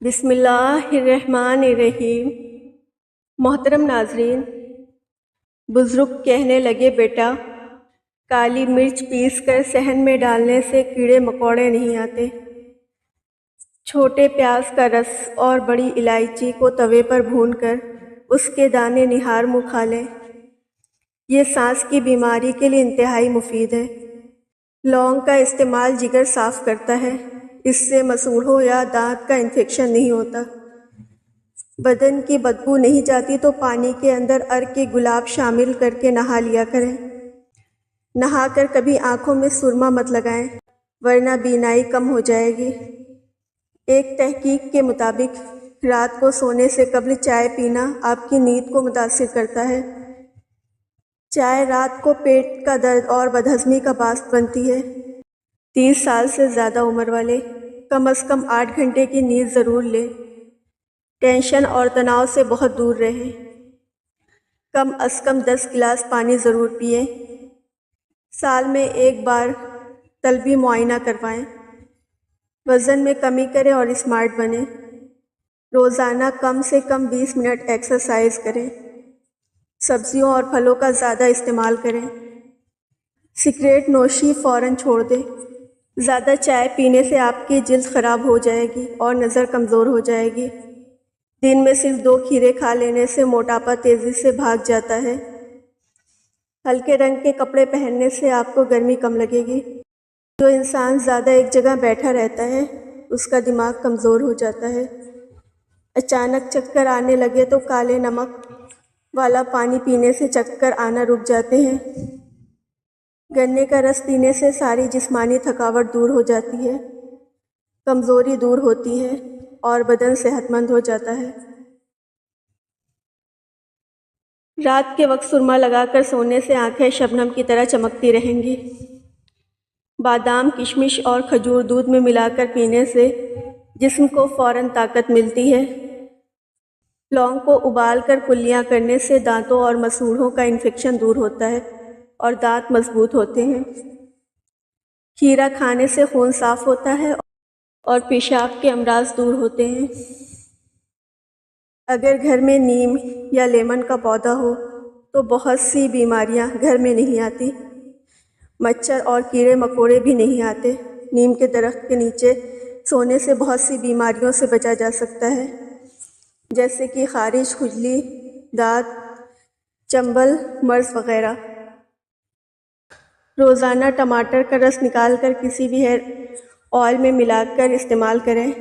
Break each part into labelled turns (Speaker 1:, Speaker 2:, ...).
Speaker 1: بسم اللہ الرحمن الرحیم۔ محترم ناظرین، بزرگ کہنے لگے بیٹا، کالی مرچ پیس کر صحن میں ڈالنے سے کیڑے مکوڑے نہیں آتے۔ چھوٹے پیاز کا رس اور بڑی الائچی کو توے پر بھون کر اس کے دانے نہار منہ کھا لیں۔ یہ سانس کی بیماری کے لیے انتہائی مفید ہے۔ لونگ کا استعمال جگر صاف کرتا ہے، اس سے مسوڑھوں یا دانت کا انفیکشن نہیں ہوتا۔ بدن کی بدبو نہیں جاتی تو پانی کے اندر عرق کے گلاب شامل کر کے نہا لیا کریں۔ نہا کر کبھی آنکھوں میں سرما مت لگائیں ورنہ بینائی کم ہو جائے گی۔ ایک تحقیق کے مطابق رات کو سونے سے قبل چائے پینا آپ کی نیند کو متاثر کرتا ہے۔ چائے رات کو پیٹ کا درد اور بدہضمی کا باعث بنتی ہے۔ 30 سال سے زیادہ عمر والے کم از کم 8 گھنٹے کی نیند ضرور لیں۔ ٹینشن اور تناؤ سے بہت دور رہیں۔ کم از کم 10 گلاس پانی ضرور پئیں۔ سال میں ایک بار طبی معائنہ کروائیں۔ وزن میں کمی کریں اور اسمارٹ بنیں۔ روزانہ کم سے کم 20 منٹ ایکسرسائز کریں۔ سبزیوں اور پھلوں کا زیادہ استعمال کریں۔ سگریٹ نوشی فوراً چھوڑ دیں۔ زیادہ چائے پینے سے آپ کی جلد خراب ہو جائے گی اور نظر کمزور ہو جائے گی۔ دن میں صرف 2 کھیرے کھا لینے سے موٹاپا تیزی سے بھاگ جاتا ہے۔ ہلکے رنگ کے کپڑے پہننے سے آپ کو گرمی کم لگے گی۔ جو انسان زیادہ ایک جگہ بیٹھا رہتا ہے اس کا دماغ کمزور ہو جاتا ہے۔ اچانک چکر آنے لگے تو کالے نمک والا پانی پینے سے چکر آنا رک جاتے ہیں۔ گنے کا رس پینے سے ساری جسمانی تھکاوٹ دور ہو جاتی ہے، کمزوری دور ہوتی ہے اور بدن صحت مند ہو جاتا ہے۔ رات کے وقت سرما لگا کر سونے سے آنکھیں شبنم کی طرح چمکتی رہیں گی۔ بادام، کشمش اور کھجور دودھ میں ملا کر پینے سے جسم کو فوراً طاقت ملتی ہے۔ لونگ کو ابال کر کلیاں کرنے سے دانتوں اور مسوڑھوں کا انفیکشن دور ہوتا ہے اور دانت مضبوط ہوتے ہیں۔ کھیرا کھانے سے خون صاف ہوتا ہے اور پیشاب کے امراض دور ہوتے ہیں۔ اگر گھر میں نیم یا لیمن کا پودا ہو تو بہت سی بیماریاں گھر میں نہیں آتی۔ مچھر اور کیڑے مکوڑے بھی نہیں آتے۔ نیم کے درخت کے نیچے سونے سے بہت سی بیماریوں سے بچا جا سکتا ہے، جیسے کہ خارش، کھجلی، دانت، چنبل، مرض وغیرہ۔ روزانہ ٹماٹر کا رس نکال کر کسی بھی ہیئر آئل میں ملا کر استعمال کریں۔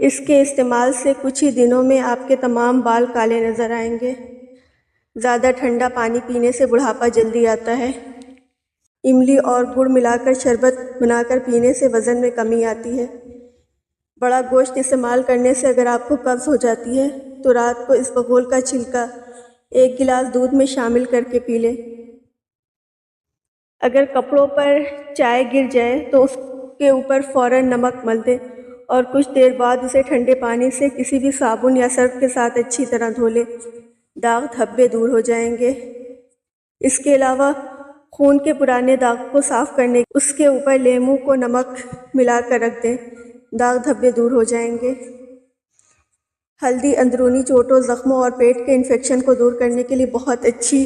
Speaker 1: اس کے استعمال سے کچھ ہی دنوں میں آپ کے تمام بال کالے نظر آئیں گے۔ زیادہ ٹھنڈا پانی پینے سے بڑھاپا جلدی آتا ہے۔ املی اور گڑ ملا کر شربت بنا کر پینے سے وزن میں کمی آتی ہے۔ بڑا گوشت استعمال کرنے سے اگر آپ کو قبض ہو جاتی ہے تو رات کو اسبگول کا چھلکا 1 گلاس دودھ میں شامل کر کے پی لیں۔ اگر کپڑوں پر چائے گر جائے تو اس کے اوپر فوراً نمک مل دیں اور کچھ دیر بعد اسے ٹھنڈے پانی سے کسی بھی صابن یا سرف کے ساتھ اچھی طرح دھو لیں۔ داغ دھبے دور ہو جائیں گے۔ اس کے علاوہ خون کے پرانے داغ کو صاف کرنے اس کے اوپر لیموں کو نمک ملا کر رکھ دیں، داغ دھبے دور ہو جائیں گے۔ ہلدی اندرونی چوٹوں، زخموں اور پیٹ کے انفیکشن کو دور کرنے کے لیے بہت اچھی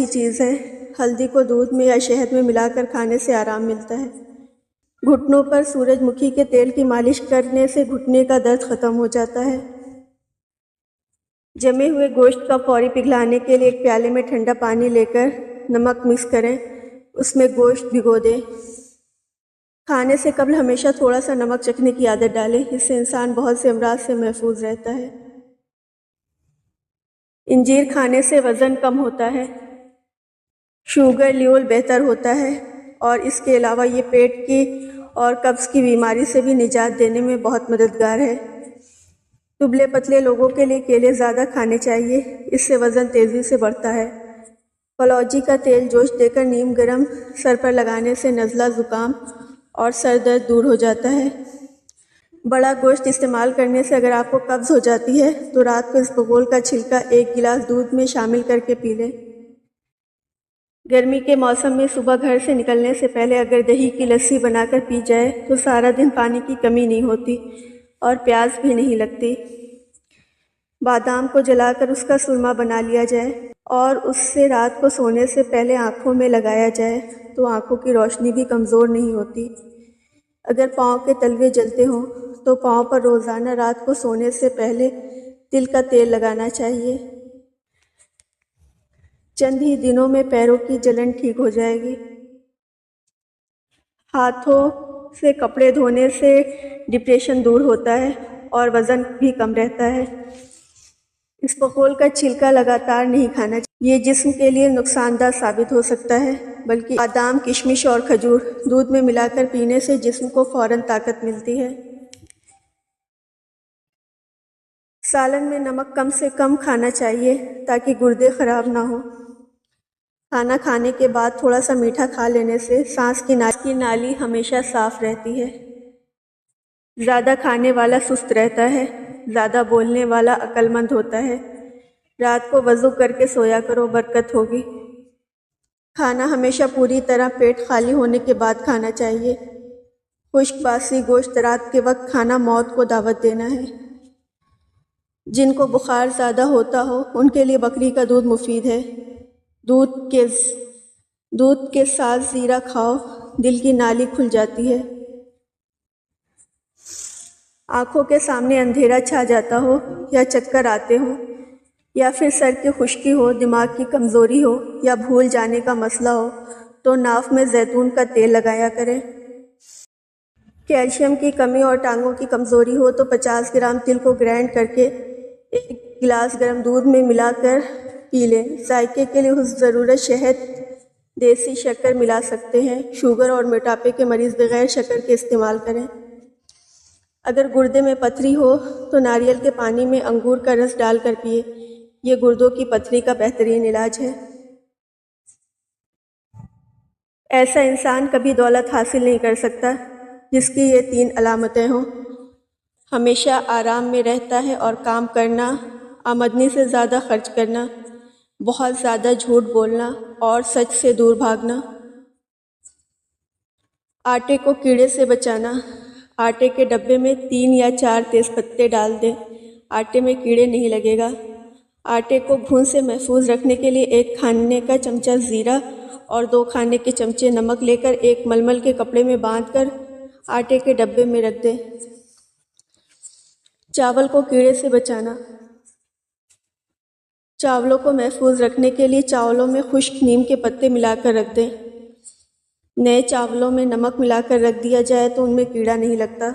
Speaker 1: چیز ہے۔ ہلدی کو دودھ میں یا شہد میں ملا کر کھانے سے آرام ملتا ہے۔ گھٹنوں پر سورج مکھی کے تیل کی مالش کرنے سے گھٹنے کا درد ختم ہو جاتا ہے۔ جمے ہوئے گوشت کا فوری پگھلانے کے لیے ایک پیالے میں ٹھنڈا پانی لے کر نمک مکس کریں، اس میں گوشت بھگو دیں۔ کھانے سے قبل ہمیشہ تھوڑا سا نمک چکھنے کی عادت ڈالیں، اس سے انسان بہت سے امراض سے محفوظ رہتا ہے۔ انجیر کھانے سے وزن کم ہوتا ہے، شوگر لیول بہتر ہوتا ہے اور اس کے علاوہ یہ پیٹ کی اور قبض کی بیماری سے بھی نجات دینے میں بہت مددگار ہے۔ دبلے پتلے لوگوں کے لیے کیلے زیادہ کھانے چاہیے، اس سے وزن تیزی سے بڑھتا ہے۔ کلوجی کا تیل جوش دے کر نیم گرم سر پر لگانے سے نزلہ، زکام اور سر درد دور ہو جاتا ہے۔ بڑا گوشت استعمال کرنے سے اگر آپ کو قبض ہو جاتی ہے تو رات کو اسبگول کا چھلکا 1 گلاس دودھ میں شامل کر کے پی لیں۔ گرمی کے موسم میں صبح گھر سے نکلنے سے پہلے اگر دہی کی لسی بنا کر پی جائے تو سارا دن پانی کی کمی نہیں ہوتی اور پیاس بھی نہیں لگتی۔ بادام کو جلا کر اس کا سرما بنا لیا جائے اور اس سے رات کو سونے سے پہلے آنکھوں میں لگایا جائے تو آنکھوں کی روشنی بھی کمزور نہیں ہوتی۔ اگر پاؤں کے تلوے جلتے ہوں تو پاؤں پر روزانہ رات کو سونے سے پہلے تل کا تیل لگانا چاہیے۔ چند ہی دنوں میں پیروں کی جلن ٹھیک ہو جائے گی۔ ہاتھوں سے کپڑے دھونے سے ڈپریشن دور ہوتا ہے اور وزن بھی کم رہتا ہے۔ اسبغول کا چھلکا لگاتار نہیں کھانا چاہیے، یہ جسم کے لیے نقصان دہ ثابت ہو سکتا ہے، بلکہ بادام، کشمش اور کھجور دودھ میں ملا کر پینے سے جسم کو فوراً طاقت ملتی ہے۔ سالن میں نمک کم سے کم کھانا چاہیے تاکہ گردے خراب نہ ہوں۔ کھانا کھانے کے بعد تھوڑا سا میٹھا کھا لینے سے سانس کی نالی ہمیشہ صاف رہتی ہے۔ زیادہ کھانے والا سست رہتا ہے، زیادہ بولنے والا عقل مند ہوتا ہے۔ رات کو وضو کر کے سویا کرو، برکت ہوگی۔ کھانا ہمیشہ پوری طرح پیٹ خالی ہونے کے بعد کھانا چاہیے۔ خشک باسی گوشت رات کے وقت کھانا موت کو دعوت دینا ہے۔ جن کو بخار زیادہ ہوتا ہو ان کے لیے بکری کا دودھ مفید ہے۔ دودھ کے ساتھ زیرہ کھاؤ، دل کی نالی کھل جاتی ہے۔ آنکھوں کے سامنے اندھیرا چھا جاتا ہو یا چکر آتے ہوں یا پھر سر کی خشکی ہو، دماغ کی کمزوری ہو یا بھول جانے کا مسئلہ ہو تو ناف میں زیتون کا تیل لگایا کریں۔ کیلشیم کی کمی اور ٹانگوں کی کمزوری ہو تو 50 گرام تل کو گرائنڈ کر کے 1 گلاس گرم دودھ میں ملا کر پی لیں۔ ذائقے کے لیے حسب ضرورت شہد، دیسی شکر ملا سکتے ہیں۔ شوگر اور موٹاپے کے مریض بغیر شکر کے استعمال کریں۔ اگر گردے میں پتھری ہو تو ناریل کے پانی میں انگور کا رس ڈال کر پیے، یہ گردوں کی پتھری کا بہترین علاج ہے۔ ایسا انسان کبھی دولت حاصل نہیں کر سکتا جس کی یہ 3 علامتیں ہوں۔ ہمیشہ آرام میں رہتا ہے اور کام کرنا، آمدنی سے زیادہ خرچ کرنا، بہت زیادہ جھوٹ بولنا اور سچ سے دور بھاگنا۔ آٹے کو کیڑے سے بچانا، آٹے کے ڈبے میں 3 یا 4 تیز پتے ڈال دیں، آٹے میں کیڑے نہیں لگے گا۔ آٹے کو گھن سے محفوظ رکھنے کے لیے 1 کھانے کا چمچہ زیرہ اور 2 کھانے کے چمچے نمک لے کر ایک ململ کے کپڑے میں باندھ کر آٹے کے ڈبے میں رکھ دیں۔ چاول کو کیڑے سے بچانا، چاولوں کو محفوظ رکھنے کے لیے چاولوں میں خشک نیم کے پتے ملا کر رکھ دیں۔ نئے چاولوں میں نمک ملا کر رکھ دیا جائے تو ان میں کیڑا نہیں لگتا۔